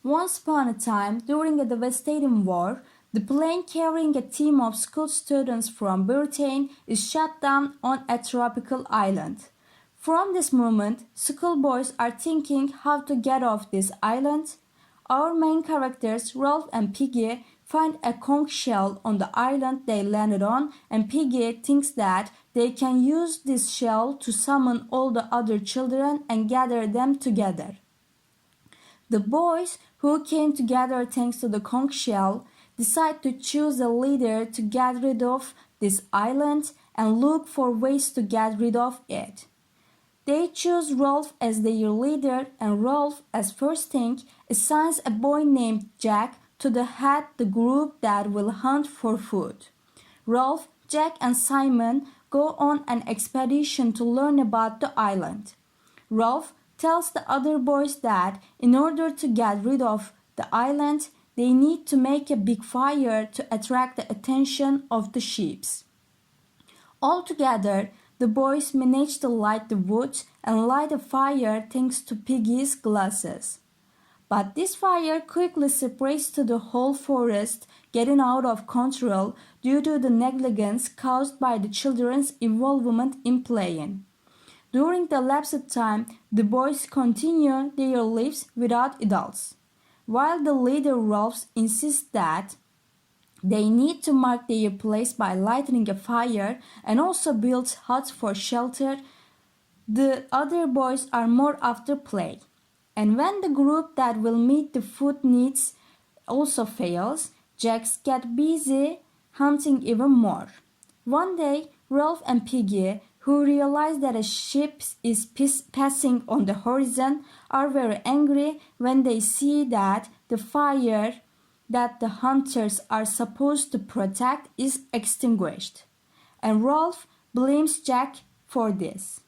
Once upon a time, during a devastating war, the plane carrying a team of school students from Britain is shot down on a tropical island. From this moment, schoolboys are thinking how to get off this island. Our main characters, Rolf and Piggy, find a conch shell on the island they landed on, and Piggy thinks that they can use this shell to summon all the other children and gather them together. The boys, who came together thanks to the conch shell, decide to choose a leader to get rid of this island and look for ways to get rid of it. They choose Rolf as their leader, and Rolf, as first thing, assigns a boy named Jack to head the group that will hunt for food. Rolf, Jack, and Simon go on an expedition to learn about the island. Rolf tells the other boys that in order to get rid of the island, they need to make a big fire to attract the attention of the sheep. Altogether, the boys manage to light the wood and light a fire thanks to Piggy's glasses. But this fire quickly spreads to the whole forest, getting out of control due to the negligence caused by the children's involvement in playing. During the lapsed time, the boys continue their lives without adults, while the leader Rolf insists that they need to mark their place by lighting a fire and also build huts for shelter. The other boys are more after play. And when the group that will meet the food needs also fails, Jax gets busy hunting even more. One day, Rolf and Piggy, who realize that a ship is passing on the horizon, are very angry when they see that the fire that the hunters are supposed to protect is extinguished, and Rolf blames Jack for this.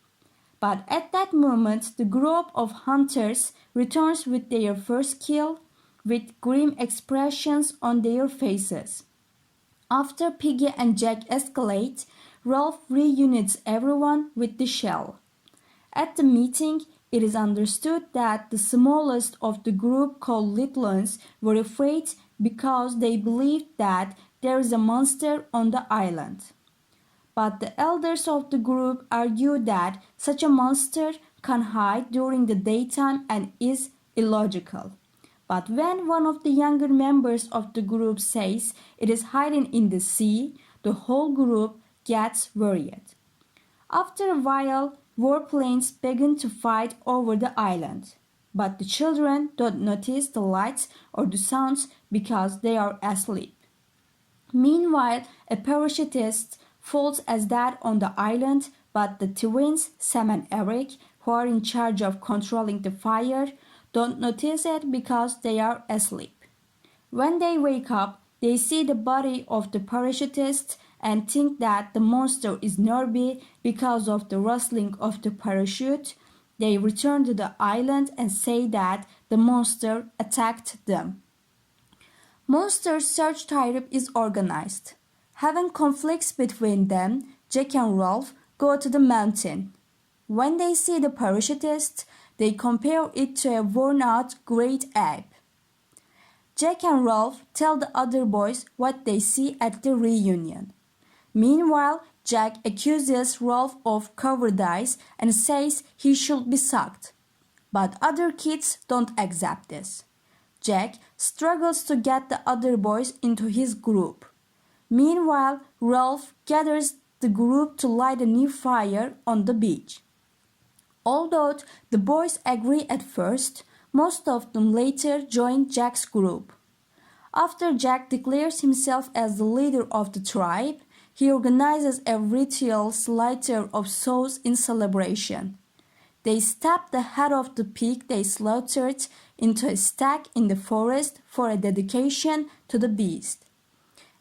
But at that moment, the group of hunters returns with their first kill, with grim expressions on their faces. After Piggy and Jack escalate, Rolf reunites everyone with the shell. At the meeting, it is understood that the smallest of the group, called Littlens, were afraid because they believed that there is a monster on the island. But the elders of the group argue that such a monster can hide during the daytime and is illogical. But when one of the younger members of the group says it is hiding in the sea, the whole group gets worried. After a while, warplanes begin to fight over the island. But the children don't notice the lights or the sounds because they are asleep. Meanwhile, a parachutist falls as dead on the island, but the twins, Sam and Eric, who are in charge of controlling the fire, don't notice it because they are asleep. When they wake up, they see the body of the parachutist and think that the monster is nearby because of the rustling of the parachute. They return to the island and say that the monster attacked them. Monster search trip is organized. Having conflicts between them, Jack and Rolf go to the mountain. When they see the parachutist, they compare it to a worn-out great ape. Jack and Rolf tell the other boys what they see at the reunion. Meanwhile, Jack accuses Rolf of cowardice and says he should be sacked. But other kids don't accept this. Jack struggles to get the other boys into his group. Meanwhile, Rolf gathers the group to light a new fire on the beach. Although the boys agree at first, most of them later join Jack's group. After Jack declares himself as the leader of the tribe, he organizes a ritual slaughter of souls in celebration. They stab the head of the pig they slaughtered into a stack in the forest for a dedication to the beast.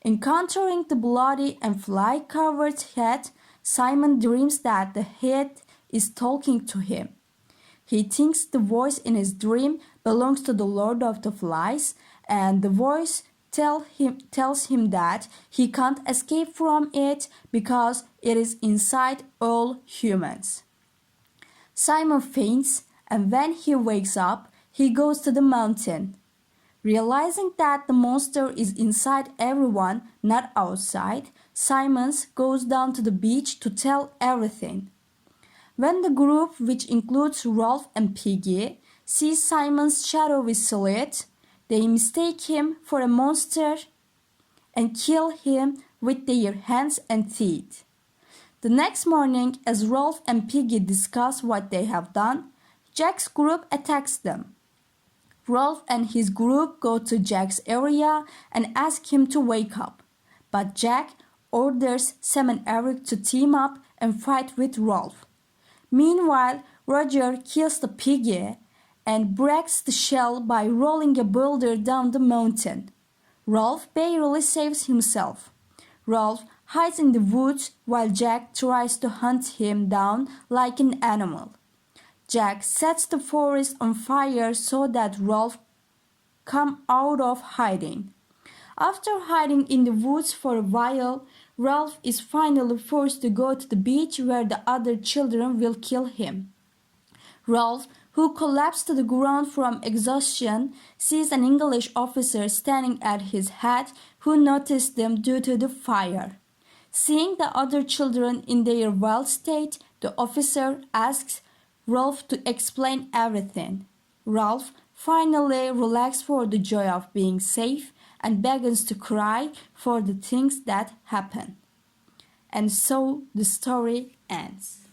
Encountering the bloody and fly-covered head, Simon dreams that the head is talking to him. He thinks the voice in his dream belongs to the Lord of the Flies, and the voice tells him that he can't escape from it because it is inside all humans. Simon faints, and when he wakes up, he goes to the mountain. Realizing that the monster is inside everyone, not outside, Simons goes down to the beach to tell everything. When the group, which includes Rolf and Piggy, sees Simon's shadowy silhouette, they mistake him for a monster and kill him with their hands and feet. The next morning, as Rolf and Piggy discuss what they have done, Jack's group attacks them. Rolf and his group go to Jack's area and ask him to wake up, but Jack orders Sam and Eric to team up and fight with Rolf. Meanwhile, Roger kills the piggy and breaks the shell by rolling a boulder down the mountain. Rolf barely saves himself. Rolf hides in the woods while Jack tries to hunt him down like an animal. Jack sets the forest on fire so that Rolf come out of hiding. After hiding in the woods for a while, Rolf is finally forced to go to the beach where the other children will kill him. Rolf, who collapsed to the ground from exhaustion, sees an English officer standing at his head who noticed them due to the fire. Seeing the other children in their wild state, the officer asks Rolf to explain everything. Rolf finally relaxes for the joy of being safe and begins to cry for the things that happen. And so the story ends.